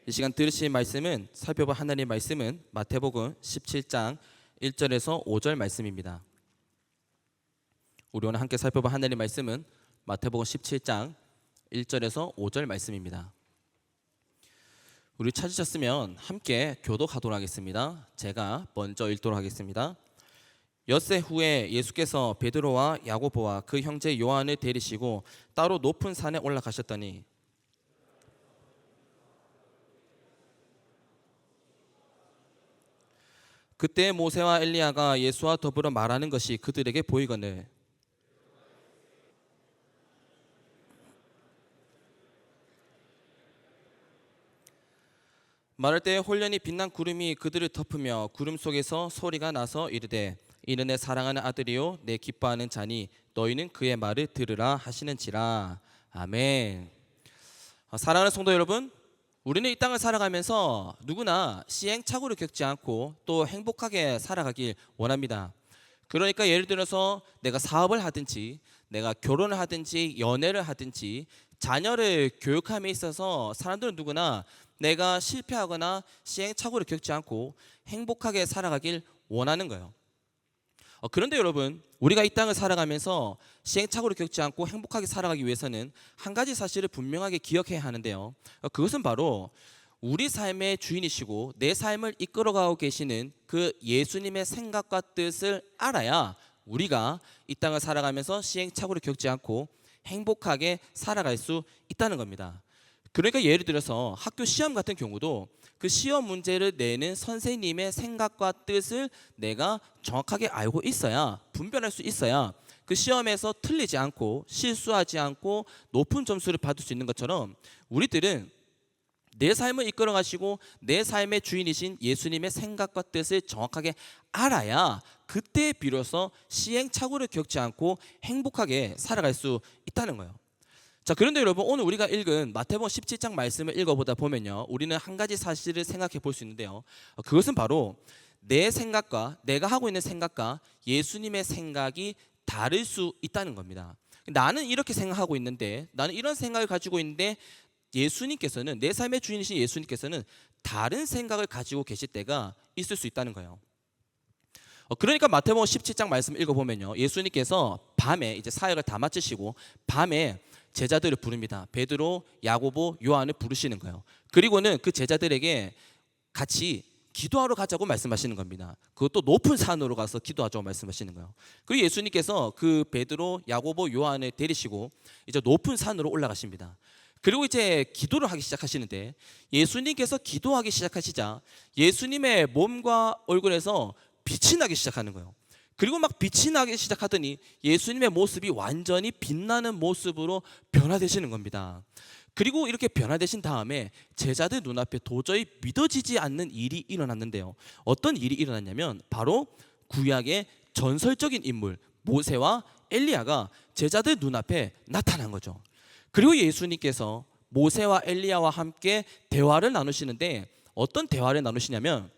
이 시간 들으실 말씀은 살펴볼 하나님의 말씀은 마태복음 17장 1절에서 5절 말씀입니다. 우리 오늘 함께 살펴볼 하나님의 말씀은 마태복음 17장 1절에서 5절 말씀입니다. 우리 찾으셨으면 함께 교독하도록 하겠습니다. 제가 먼저 읽도록 하겠습니다. 엿새 후에 예수께서 베드로와 야고보와 그 형제 요한을 데리시고 따로 높은 산에 올라가셨더니 그때 모세와 엘리야가 예수와 더불어 말하는 것이 그들에게 보이거늘 말할 때 홀련히 빛난 구름이 그들을 덮으며 구름 속에서 소리가 나서 이르되 이는 내 사랑하는 아들이요 내 기뻐하는 자니 너희는 그의 말을 들으라 하시는지라. 아멘. 사랑하는 성도 여러분, 우리는 이 땅을 살아가면서 누구나 시행착오를 겪지 않고 또 행복하게 살아가길 원합니다. 그러니까 예를 들어서 내가 사업을 하든지 내가 결혼을 하든지 연애를 하든지 자녀를 교육함에 있어서 사람들은 누구나 내가 실패하거나 시행착오를 겪지 않고 행복하게 살아가길 원하는 거예요. 그런데 여러분, 우리가 이 땅을 살아가면서 시행착오를 겪지 않고 행복하게 살아가기 위해서는 한 가지 사실을 분명하게 기억해야 하는데요. 그것은 바로 우리 삶의 주인이시고 내 삶을 이끌어가고 계시는 그 예수님의 생각과 뜻을 알아야 우리가 이 땅을 살아가면서 시행착오를 겪지 않고 행복하게 살아갈 수 있다는 겁니다. 그러니까 예를 들어서 학교 시험 같은 경우도 그 시험 문제를 내는 선생님의 생각과 뜻을 내가 정확하게 알고 있어야, 분별할 수 있어야 그 시험에서 틀리지 않고 실수하지 않고 높은 점수를 받을 수 있는 것처럼 우리들은 내 삶을 이끌어 가시고 내 삶의 주인이신 예수님의 생각과 뜻을 정확하게 알아야 그때 비로소 시행착오를 겪지 않고 행복하게 살아갈 수 있다는 거예요. 자, 그런데 여러분, 오늘 우리가 읽은 마태복음 17장 말씀을 읽어보다 보면요, 우리는 한 가지 사실을 생각해 볼 수 있는데요. 그것은 바로 내 생각과 내가 하고 있는 생각과 예수님의 생각이 다를 수 있다는 겁니다. 나는 이렇게 생각하고 있는데, 나는 이런 생각을 가지고 있는데 예수님께서는, 내 삶의 주인이신 예수님께서는 다른 생각을 가지고 계실 때가 있을 수 있다는 거예요. 그러니까 마태복음 17장 말씀 읽어보면요, 예수님께서 밤에 이제 사역을 다 마치시고 밤에 제자들을 부릅니다. 베드로, 야고보, 요한을 부르시는 거예요. 그리고는 그 제자들에게 같이 기도하러 가자고 말씀하시는 겁니다. 그것도 높은 산으로 가서 기도하자고 말씀하시는 거예요. 그리고 예수님께서 그 베드로, 야고보, 요한을 데리시고 이제 높은 산으로 올라가십니다. 그리고 이제 기도를 하기 시작하시는데 예수님께서 기도하기 시작하시자 예수님의 몸과 얼굴에서 빛이 나기 시작하는 거예요. 그리고 막 빛이 나기 시작하더니 예수님의 모습이 완전히 빛나는 모습으로 변화되시는 겁니다. 그리고 이렇게 변화되신 다음에 제자들 눈앞에 도저히 믿어지지 않는 일이 일어났는데요. 어떤 일이 일어났냐면 바로 구약의 전설적인 인물 모세와 엘리야가 제자들 눈앞에 나타난 거죠. 그리고 예수님께서 모세와 엘리야와 함께 대화를 나누시는데 어떤 대화를 나누시냐면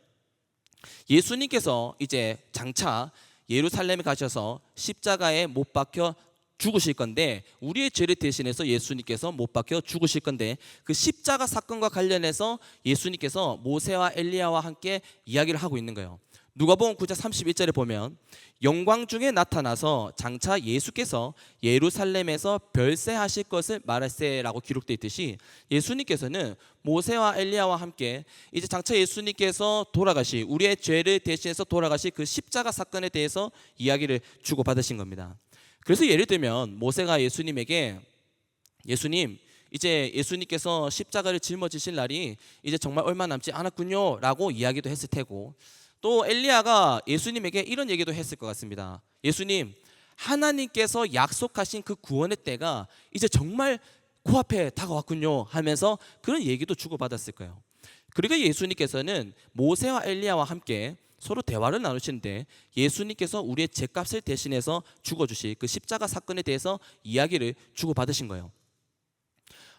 예수님께서 이제 장차 예루살렘에 가셔서 십자가에 못 박혀 죽으실 건데 우리의 죄를 대신해서 예수님께서 못 박혀 죽으실 건데 그 십자가 사건과 관련해서 예수님께서 모세와 엘리야와 함께 이야기를 하고 있는 거예요. 누가복음 9장 31절에 보면 영광 중에 나타나서 장차 예수께서 예루살렘에서 별세하실 것을 말할세라고 기록되어 있듯이 예수님께서는 모세와 엘리야와 함께 이제 장차 예수님께서 돌아가실 우리의 죄를 대신해서 돌아가실 그 십자가 사건에 대해서 이야기를 주고받으신 겁니다. 그래서 예를 들면 모세가 예수님에게 예수님 이제 예수님께서 십자가를 짊어지실 날이 이제 정말 얼마 남지 않았군요 라고 이야기도 했을 테고 또 엘리야가 예수님에게 이런 얘기도 했을 것 같습니다. 예수님, 하나님께서 약속하신 그 구원의 때가 이제 정말 코앞에 다가왔군요 하면서 그런 얘기도 주고받았을 거예요. 그리고 예수님께서는 모세와 엘리야와 함께 서로 대화를 나누시는데 예수님께서 우리의 죄값을 대신해서 죽어주실 그 십자가 사건에 대해서 이야기를 주고받으신 거예요.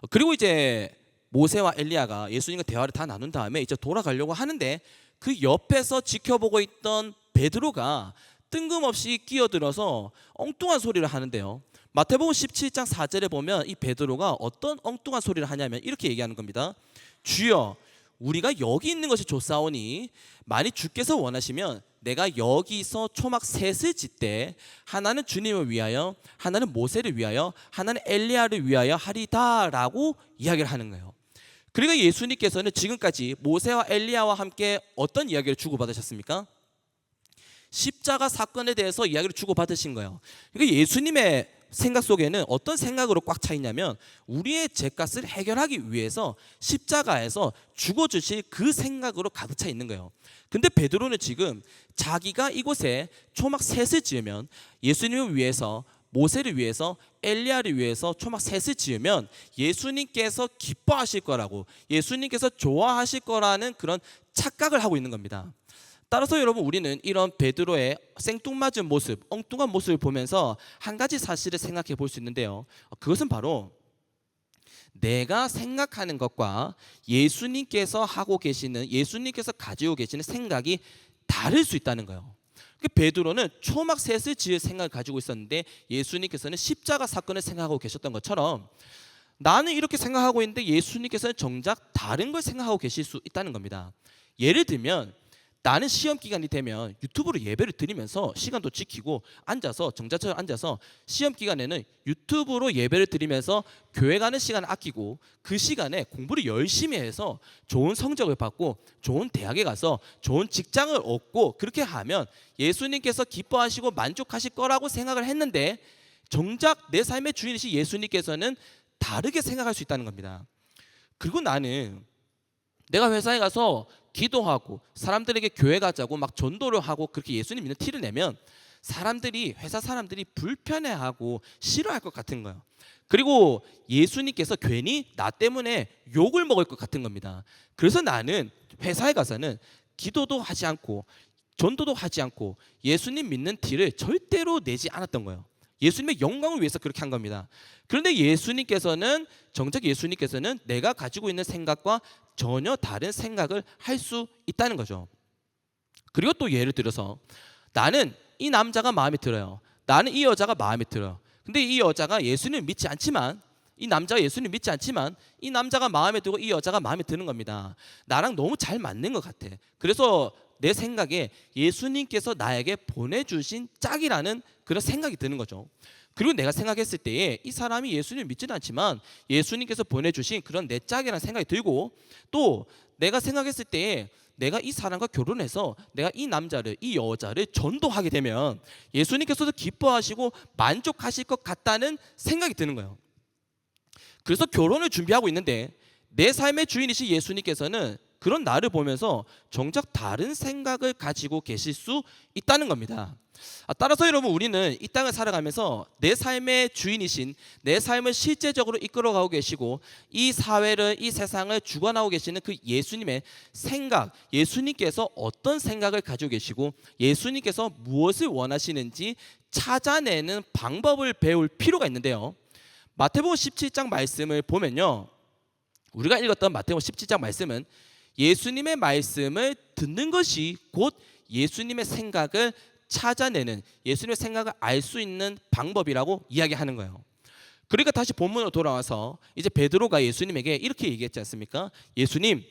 그리고 이제 모세와 엘리야가 예수님과 대화를 다 나눈 다음에 이제 돌아가려고 하는데 그 옆에서 지켜보고 있던 베드로가 뜬금없이 끼어들어서 엉뚱한 소리를 하는데요. 마태복음 17장 4절에 보면 이 베드로가 어떤 엉뚱한 소리를 하냐면 이렇게 얘기하는 겁니다. 주여, 우리가 여기 있는 것이 좋사오니 만일 주께서 원하시면 내가 여기서 초막 셋을 짓되 하나는 주님을 위하여, 하나는 모세를 위하여, 하나는 엘리야를 위하여 하리다라고 이야기를 하는 거예요. 그러니까 예수님께서는 지금까지 모세와 엘리야와 함께 어떤 이야기를 주고받으셨습니까? 십자가 사건에 대해서 이야기를 주고받으신 거예요. 그러니까 예수님의 생각 속에는 어떤 생각으로 꽉 차 있냐면 우리의 죄값을 해결하기 위해서 십자가에서 죽어주실 그 생각으로 가득 차 있는 거예요. 근데 베드로는 지금 자기가 이곳에 초막 셋을 지으면 예수님을 위해서, 모세를 위해서, 엘리야를 위해서 초막 셋을 지으면 예수님께서 기뻐하실 거라고, 예수님께서 좋아하실 거라는 그런 착각을 하고 있는 겁니다. 따라서 여러분, 우리는 이런 베드로의 생뚱맞은 모습, 엉뚱한 모습을 보면서 한 가지 사실을 생각해 볼 수 있는데요. 그것은 바로 내가 생각하는 것과 예수님께서 하고 계시는, 예수님께서 가지고 계시는 생각이 다를 수 있다는 거예요. 베드로는 초막 셋을 지을 생각을 가지고 있었는데 예수님께서는 십자가 사건을 생각하고 계셨던 것처럼 나는 이렇게 생각하고 있는데 예수님께서는 정작 다른 걸 생각하고 계실 수 있다는 겁니다. 예를 들면 나는 시험 기간이 되면 유튜브로 예배를 드리면서 시간도 지키고 앉아서 정자처럼 앉아서 시험 기간에는 유튜브로 예배를 드리면서 교회 가는 시간을 아끼고 그 시간에 공부를 열심히 해서 좋은 성적을 받고 좋은 대학에 가서 좋은 직장을 얻고 그렇게 하면 예수님께서 기뻐하시고 만족하실 거라고 생각을 했는데 정작 내 삶의 주인이신 예수님께서는 다르게 생각할 수 있다는 겁니다. 그리고 나는 내가 회사에 가서 기도하고 사람들에게 교회 가자고 막 전도를 하고 그렇게 예수님 믿는 티를 내면 사람들이, 회사 사람들이 불편해하고 싫어할 것 같은 거예요. 그리고 예수님께서 괜히 나 때문에 욕을 먹을 것 같은 겁니다. 그래서 나는 회사에 가서는 기도도 하지 않고 전도도 하지 않고 예수님 믿는 티를 절대로 내지 않았던 거예요. 예수님의 영광을 위해서 그렇게 한 겁니다. 그런데 정작 예수님께서는 내가 가지고 있는 생각과 전혀 다른 생각을 할 수 있다는 거죠. 그리고 또 예를 들어서 나는 이 남자가 마음에 들어요. 나는 이 여자가 마음에 들어요. 근데 이 여자가 예수님을 믿지 않지만, 이 남자가 예수님을 믿지 않지만 이 남자가 마음에 들고 이 여자가 마음에 드는 겁니다. 나랑 너무 잘 맞는 것 같아. 그래서 내 생각에 예수님께서 나에게 보내주신 짝이라는 그런 생각이 드는 거죠. 그리고 내가 생각했을 때에 이 사람이 예수님을 믿지는 않지만 예수님께서 보내주신 그런 내 짝이라는 생각이 들고, 또 내가 생각했을 때에 내가 이 사람과 결혼해서 내가 이 남자를, 이 여자를 전도하게 되면 예수님께서도 기뻐하시고 만족하실 것 같다는 생각이 드는 거예요. 그래서 결혼을 준비하고 있는데 내 삶의 주인이신 예수님께서는 그런 나를 보면서 정작 다른 생각을 가지고 계실 수 있다는 겁니다. 따라서 여러분, 우리는 이 땅을 살아가면서 내 삶의 주인이신, 내 삶을 실제적으로 이끌어가고 계시고 이 사회를, 이 세상을 주관하고 계시는 그 예수님의 생각, 예수님께서 어떤 생각을 가지고 계시고 예수님께서 무엇을 원하시는지 찾아내는 방법을 배울 필요가 있는데요. 마태복음 17장 말씀을 보면요, 우리가 읽었던 마태복음 17장 말씀은 예수님의 말씀을 듣는 것이 곧 예수님의 생각을 찾아내는, 예수님의 생각을 알 수 있는 방법이라고 이야기하는 거예요. 그러니까 다시 본문으로 돌아와서 이제 베드로가 예수님에게 이렇게 얘기했지 않습니까? 예수님,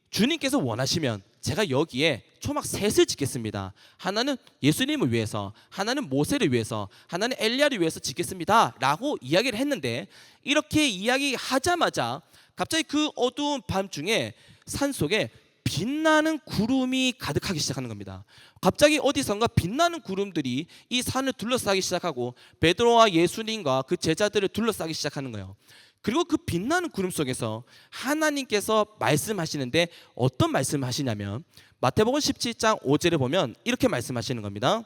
주님께서 원하시면 제가 여기에 초막 셋을 짓겠습니다. 하나는 예수님을 위해서, 하나는 모세를 위해서, 하나는 엘리야를 위해서 짓겠습니다 라고 이야기를 했는데, 이렇게 이야기하자마자 갑자기 그 어두운 밤중에 산속에 빛나는 구름이 가득하기 시작하는 겁니다. 갑자기 어디선가 빛나는 구름들이 이 산을 둘러싸기 시작하고 베드로와 예수님과 그 제자들을 둘러싸기 시작하는 거예요. 그리고 그 빛나는 구름 속에서 하나님께서 말씀하시는데 어떤 말씀을 하시냐면 마태복음 17장 5절에 보면 이렇게 말씀하시는 겁니다.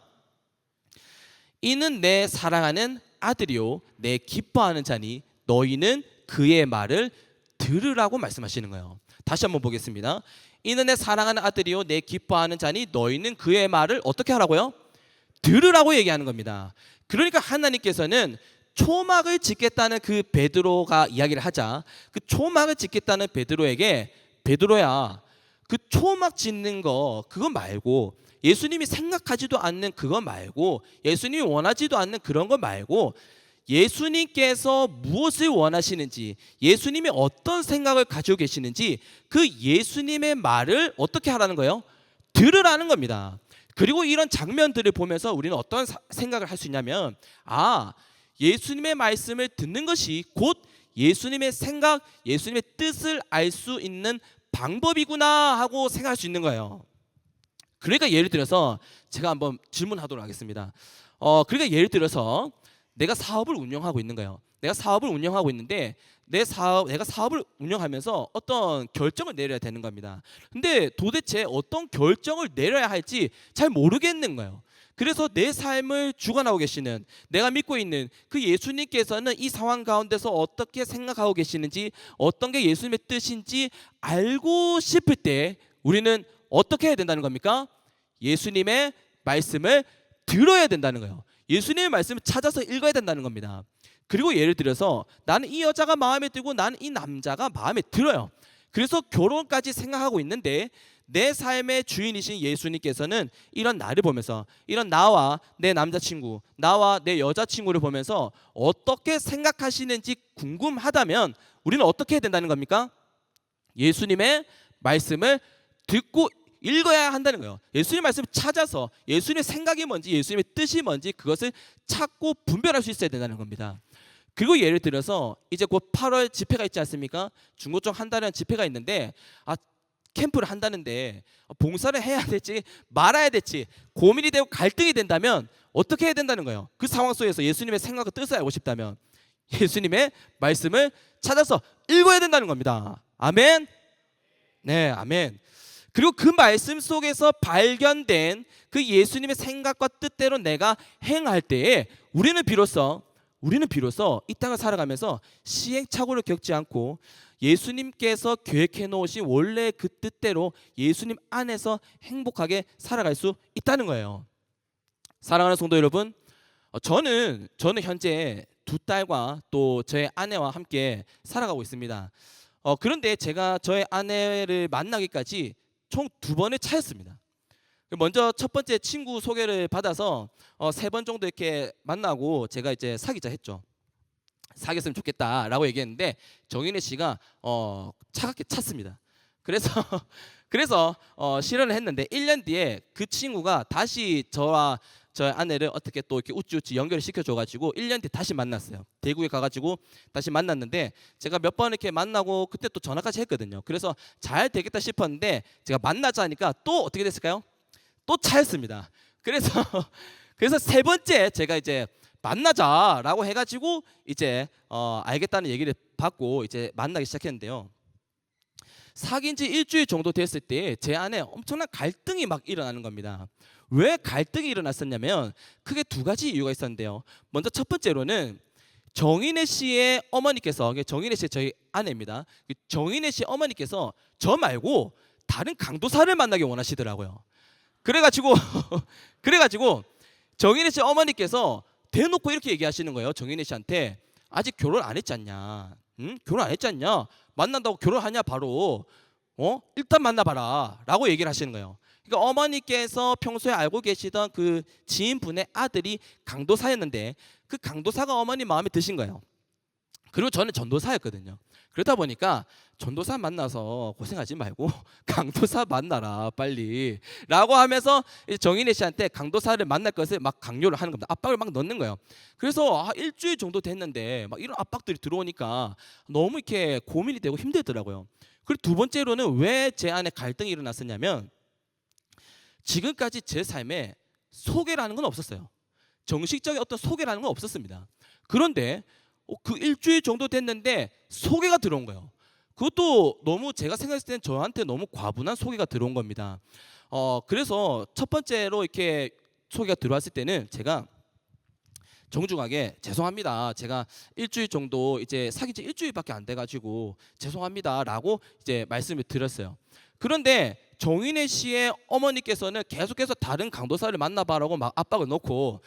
이는 내 사랑하는 아들이요 내 기뻐하는 자니 너희는 그의 말을 들으라고 말씀하시는 거예요. 다시 한번 보겠습니다. 이는 내 사랑하는 아들이요 내 기뻐하는 자니 너희는 그의 말을 어떻게 하라고요? 들으라고 얘기하는 겁니다. 그러니까 하나님께서는 초막을 짓겠다는 그 베드로가 이야기를 하자, 그 초막을 짓겠다는 베드로에게, 베드로야, 그 초막 짓는 거 그거 말고, 예수님이 생각하지도 않는 그거 말고, 예수님이 원하지도 않는 그런 거 말고 예수님께서 무엇을 원하시는지, 예수님이 어떤 생각을 가지고 계시는지 그 예수님의 말을 어떻게 하라는 거예요? 들으라는 겁니다. 그리고 이런 장면들을 보면서 우리는 어떤 생각을 할 수 있냐면, 예수님의 말씀을 듣는 것이 곧 예수님의 생각, 예수님의 뜻을 알 수 있는 방법이구나 하고 생각할 수 있는 거예요. 그러니까 예를 들어서 제가 한번 질문하도록 하겠습니다. 그러니까 예를 들어서 내가 사업을 운영하고 있는 거예요. 내가 사업을 운영하고 있는데 내가 사업을 운영하면서 어떤 결정을 내려야 되는 겁니다. 근데 도대체 어떤 결정을 내려야 할지 잘 모르겠는 거예요. 그래서 내 삶을 주관하고 계시는, 내가 믿고 있는 그 예수님께서는 이 상황 가운데서 어떻게 생각하고 계시는지, 어떤 게 예수님의 뜻인지 알고 싶을 때 우리는 어떻게 해야 된다는 겁니까? 예수님의 말씀을 들어야 된다는 거예요. 예수님의 말씀을 찾아서 읽어야 된다는 겁니다. 그리고 예를 들어서 나는 이 여자가 마음에 들고 나는 이 남자가 마음에 들어요. 그래서 결혼까지 생각하고 있는데 내 삶의 주인이신 예수님께서는 이런 나를 보면서, 이런 나와 내 남자친구, 나와 내 여자친구를 보면서 어떻게 생각하시는지 궁금하다면 우리는 어떻게 해야 된다는 겁니까? 예수님의 말씀을 듣고 읽어야 한다는 거예요. 예수님의 말씀을 찾아서 예수님의 생각이 뭔지, 예수님의 뜻이 뭔지 그것을 찾고 분별할 수 있어야 된다는 겁니다. 그리고 예를 들어서 이제 곧 8월 집회가 있지 않습니까? 중고청 한다는 집회가 있는데 캠프를 한다는데 봉사를 해야 될지 말아야 될지 고민이 되고 갈등이 된다면 어떻게 해야 된다는 거예요? 그 상황 속에서 예수님의 생각과 뜻을 알고 싶다면 예수님의 말씀을 찾아서 읽어야 된다는 겁니다. 아멘? 네, 아멘. 그리고 그 말씀 속에서 발견된 그 예수님의 생각과 뜻대로 내가 행할 때에 우리는 비로소 이 땅을 살아가면서 시행착오를 겪지 않고 예수님께서 계획해 놓으신 원래 그 뜻대로 예수님 안에서 행복하게 살아갈 수 있다는 거예요. 사랑하는 성도 여러분, 저는 현재 두 딸과 또 저의 아내와 함께 살아가고 있습니다. 그런데 제가 저의 아내를 만나기까지 총 2번의 차였습니다. 먼저 첫 번째 친구 소개를 받아서 3번 정도 이렇게 만나고 제가 이제 사귀자 했죠. 사귀었으면 좋겠다라고 얘기했는데 정인혜 씨가 차갑게 찼습니다. 그래서 실현을 했는데 1년 뒤에 그 친구가 다시 저와 저의 아내를 어떻게 또 이렇게 우찌우찌 연결을 시켜줘가지고 1년 뒤에 다시 만났어요. 대구에 가가지고 다시 만났는데 제가 몇 번 이렇게 만나고 그때 또 전화까지 했거든요. 그래서 잘 되겠다 싶었는데 제가 만나자 하니까 또 어떻게 됐을까요? 또 차였습니다. 그래서 3번째 제가 이제 만나자라고 해가지고 이제 알겠다는 얘기를 받고 이제 만나기 시작했는데요. 사귄 지 일주일 정도 됐을 때 제 안에 엄청난 갈등이 막 일어나는 겁니다. 왜 갈등이 일어났었냐면 크게 2가지 이유가 있었는데요. 먼저 첫 번째로는 정인혜 씨의 어머니께서, 정인혜 씨 저희 아내입니다. 정인혜 씨 어머니께서 저 말고 다른 강도사를 만나기 원하시더라고요. 그래가지고 정인혜 씨 어머니께서 대놓고 이렇게 얘기하시는 거예요. 정인혜 씨한테 아직 결혼 안 했지 않냐? 응? 결혼 안 했지 않냐? 만난다고 결혼하냐 바로? 일단 만나봐라 라고 얘기를 하시는 거예요. 그러니까 어머니께서 평소에 알고 계시던 그 지인분의 아들이 강도사였는데 그 강도사가 어머니 마음에 드신 거예요. 그리고 저는 전도사였거든요. 그러다 보니까 전도사 만나서 고생하지 말고 강도사 만나라 빨리 라고 하면서 정인혜 씨한테 강도사를 만날 것을 막 강요를 하는 겁니다. 압박을 막 넣는 거예요. 그래서 일주일 정도 됐는데 막 이런 압박들이 들어오니까 너무 이렇게 고민이 되고 힘들더라고요. 그리고 2번째로는 왜 제 안에 갈등이 일어났었냐면 지금까지 제 삶에 소개라는 건 없었어요. 정식적인 어떤 소개라는 건 없었습니다. 그런데 그 일주일 정도 됐는데 소개가 들어온 거예요. 그것도 너무 제가 생각했을 때는 저한테 너무 과분한 소개가 들어온 겁니다. 그래서 첫 번째로 이렇게 소개가 들어왔을 때는 제가 정중하게 죄송합니다. 제가 일주일 정도 이제 사귄 지 일주일밖에 안 돼가지고 죄송합니다라고 이제 말씀을 드렸어요. 그런데 정인혜 씨의 어머니께서는 계속해서 다른 강도사를 만나봐라고 막 압박을 넣고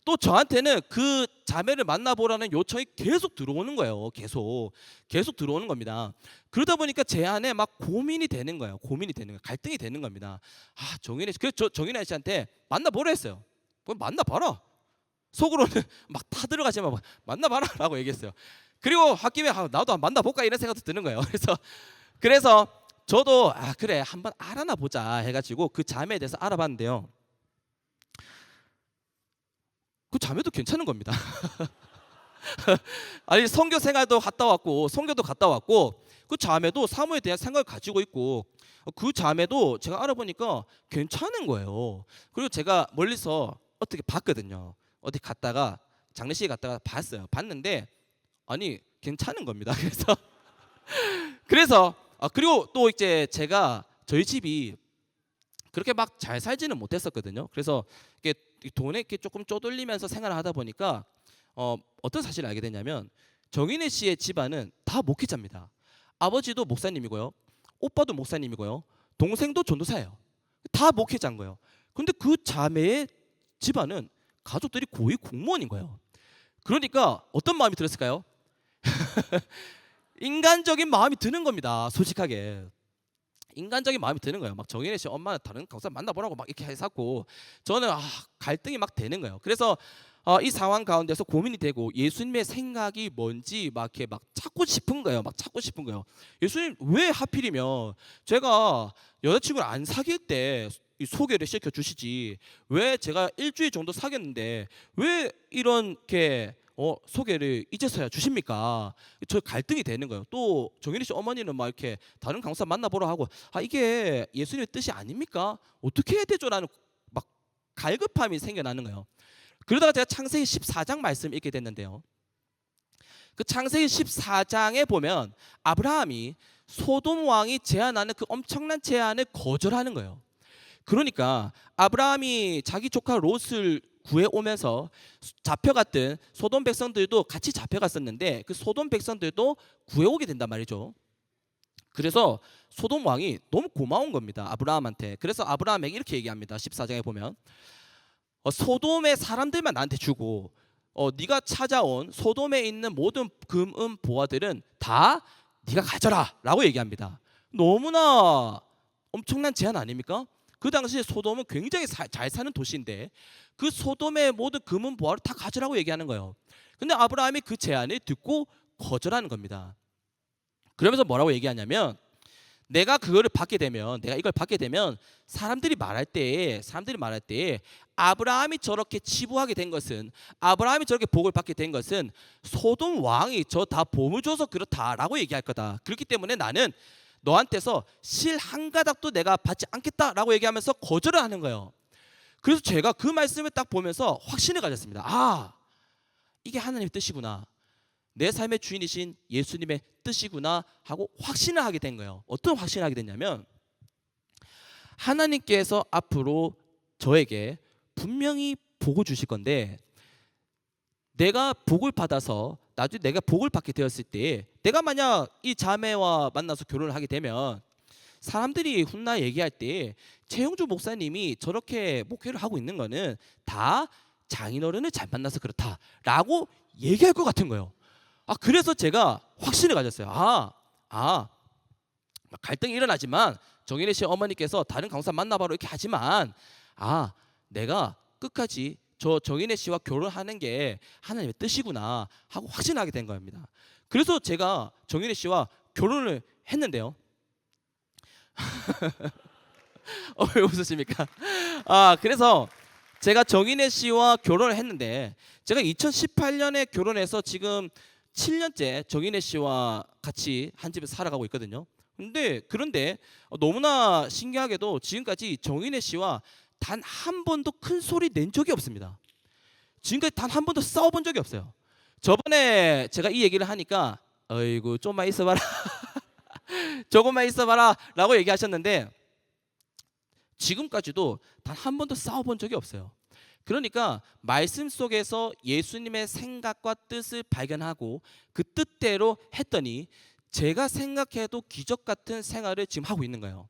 또 저한테는 그 자매를 만나보라는 요청이 계속 들어오는 거예요. 계속 들어오는 겁니다. 그러다 보니까 제 안에 막 고민이 되는 거예요. 갈등이 되는 겁니다. 정인혜 씨, 그래서 정인혜 씨한테 만나보라 했어요. 만나봐라. 속으로는 막 타들어가지만 만나봐라라고 얘기했어요. 그리고 홧김에 나도 만나볼까 이런 생각도 드는 거예요. 그래서 저도 그래 한번 알아나 보자 해가지고 그 자매에 대해서 알아봤는데요. 그 자매도 괜찮은 겁니다. 아니 선교 생활도 갔다 왔고 선교도 갔다 왔고 그 자매도 사모에 대한 생각을 가지고 있고 그 자매도 제가 알아보니까 괜찮은 거예요. 그리고 제가 멀리서 어떻게 봤거든요. 어디 갔다가 장례식에 갔다가 봤는데 아니 괜찮은 겁니다. 그래서 그리고 또 이제 제가 저희 집이 그렇게 막 잘 살지는 못했었거든요. 그래서 이게 돈에 이렇게 조금 쪼들리면서 생활을 하다 보니까 어떤 사실을 알게 됐냐면 정인혜 씨의 집안은 다 목회자입니다. 아버지도 목사님이고요, 오빠도 목사님이고요, 동생도 전도사예요. 다 목회자인 거예요. 근데 그 자매의 집안은 가족들이 고위 공무원인 거예요. 그러니까 어떤 마음이 들었을까요? 인간적인 마음이 드는 겁니다. 솔직하게 인간적인 마음이 드는 거예요. 막 정인혜 씨 엄마는 다른 강사 만나보라고 막 이렇게 해서 저는 갈등이 막 되는 거예요. 그래서 이 상황 가운데서 고민이 되고 예수님의 생각이 뭔지 막 이렇게 막 찾고 싶은 거예요. 예수님 왜 하필이면 제가 여자친구를 안 사귈 때 소개를 시켜 주시지 왜 제가 일주일 정도 사귀었는데 왜 이렇게 소개를 이제서야 주십니까? 저 갈등이 되는 거예요. 또 정인희 씨 어머니는 막 이렇게 다른 강사 만나보라 하고 이게 예수님의 뜻이 아닙니까? 어떻게 해야 되죠?라는 막 갈급함이 생겨나는 거예요. 그러다가 제가 창세기 14장 말씀 읽게 됐는데요. 그 창세기 14장에 보면 아브라함이 소돔 왕이 제안하는 그 엄청난 제안을 거절하는 거예요. 그러니까 아브라함이 자기 조카 롯을 구해오면서 잡혀갔던 소돔 백성들도 같이 잡혀갔었는데 그 소돔 백성들도 구해오게 된단 말이죠. 그래서 소돔 왕이 너무 고마운 겁니다, 아브라함한테. 그래서 아브라함에게 이렇게 얘기합니다. 14장에 보면 소돔의 사람들만 나한테 주고 네가 찾아온 소돔에 있는 모든 금은 보화들은 다 네가 가져라 라고 얘기합니다. 너무나 엄청난 제안 아닙니까? 그 당시에 소돔은 굉장히 잘 사는 도시인데 그 소돔의 모든 금은 보화를 다 가져라고 얘기하는 거예요. 근데 아브라함이 그 제안을 듣고 거절하는 겁니다. 그러면서 뭐라고 얘기하냐면 내가 이걸 받게 되면 사람들이 말할 때 아브라함이 저렇게 치부하게 된 것은, 아브라함이 저렇게 복을 받게 된 것은 소돔 왕이 저 다 보물 줘서 그렇다라고 얘기할 거다. 그렇기 때문에 나는 너한테서 실 한 가닥도 내가 받지 않겠다라고 얘기하면서 거절을 하는 거예요. 그래서 제가 그 말씀을 딱 보면서 확신을 가졌습니다. 이게 하나님의 뜻이구나, 내 삶의 주인이신 예수님의 뜻이구나 하고 확신을 하게 된 거예요. 어떤 확신을 하게 됐냐면 하나님께서 앞으로 저에게 분명히 복을 주실 건데 내가 복을 받아서 나중에 내가 복을 받게 되었을 때 내가 만약 이 자매와 만나서 결혼을 하게 되면 사람들이 훗날 얘기할 때 최영주 목사님이 저렇게 목회를 하고 있는 거는 다 장인어른을 잘 만나서 그렇다라고 얘기할 것 같은 거예요. 그래서 제가 확신을 가졌어요. 갈등이 일어나지만 정인혜 씨 어머니께서 다른 강사 만나봐로 이렇게 하지만 내가 끝까지 저 정인혜 씨와 결혼하는 게 하나님의 뜻이구나 하고 확신하게 된 겁니다. 그래서 제가 정인혜 씨와 결혼을 했는데요. 왜 웃으십니까? 그래서 제가 정인혜 씨와 결혼을 했는데 제가 2018년에 결혼해서 지금 7년째 정인혜 씨와 같이 한 집에 살아가고 있거든요. 그런데 너무나 신기하게도 지금까지 정인혜 씨와 단 한 번도 큰 소리 낸 적이 없습니다. 지금까지 단 한 번도 싸워본 적이 없어요. 저번에 제가 이 얘기를 하니까 어이구 좀만 있어봐라 조금만 있어봐라 라고 얘기하셨는데 지금까지도 단 한 번도 싸워본 적이 없어요. 그러니까 말씀 속에서 예수님의 생각과 뜻을 발견하고 그 뜻대로 했더니 제가 생각해도 기적 같은 생활을 지금 하고 있는 거예요.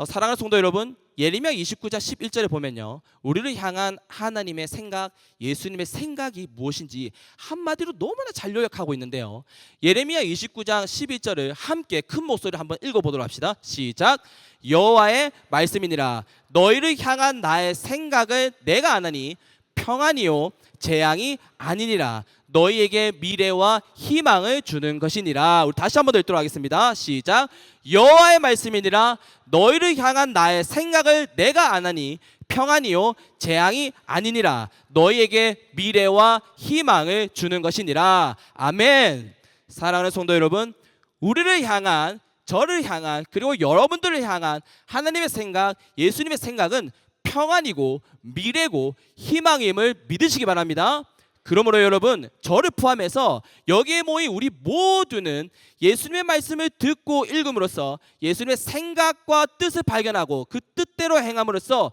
사랑하는 성도 여러분, 예레미야 29장 11절에 보면요, 우리를 향한 하나님의 생각, 예수님의 생각이 무엇인지 한마디로 너무나 잘 요약하고 있는데요. 예레미야 29장 11절을 함께 큰 목소리로 한번 읽어보도록 합시다. 시작. 여호와의 말씀이니라. 너희를 향한 나의 생각을 내가 아나니 평안이요 재앙이 아니니라. 너희에게 미래와 희망을 주는 것이니라. 우리 다시 한번 더 읽도록 하겠습니다. 시작. 여호와의 말씀이니라. 너희를 향한 나의 생각을 내가 아나니 평안이요 재앙이 아니니라. 너희에게 미래와 희망을 주는 것이니라. 아멘. 사랑하는 성도 여러분, 우리를 향한, 저를 향한, 그리고 여러분들을 향한 하나님의 생각, 예수님의 생각은 평안이고 미래고 희망임을 믿으시기 바랍니다. 그러므로 여러분, 저를 포함해서 여기에 모인 우리 모두는 예수님의 말씀을 듣고 읽음으로써 예수님의 생각과 뜻을 발견하고 그 뜻대로 행함으로써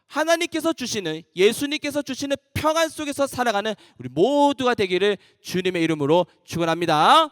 하나님께서 주시는, 예수님께서 주시는 평안 속에서 살아가는 우리 모두가 되기를 주님의 이름으로 축원합니다.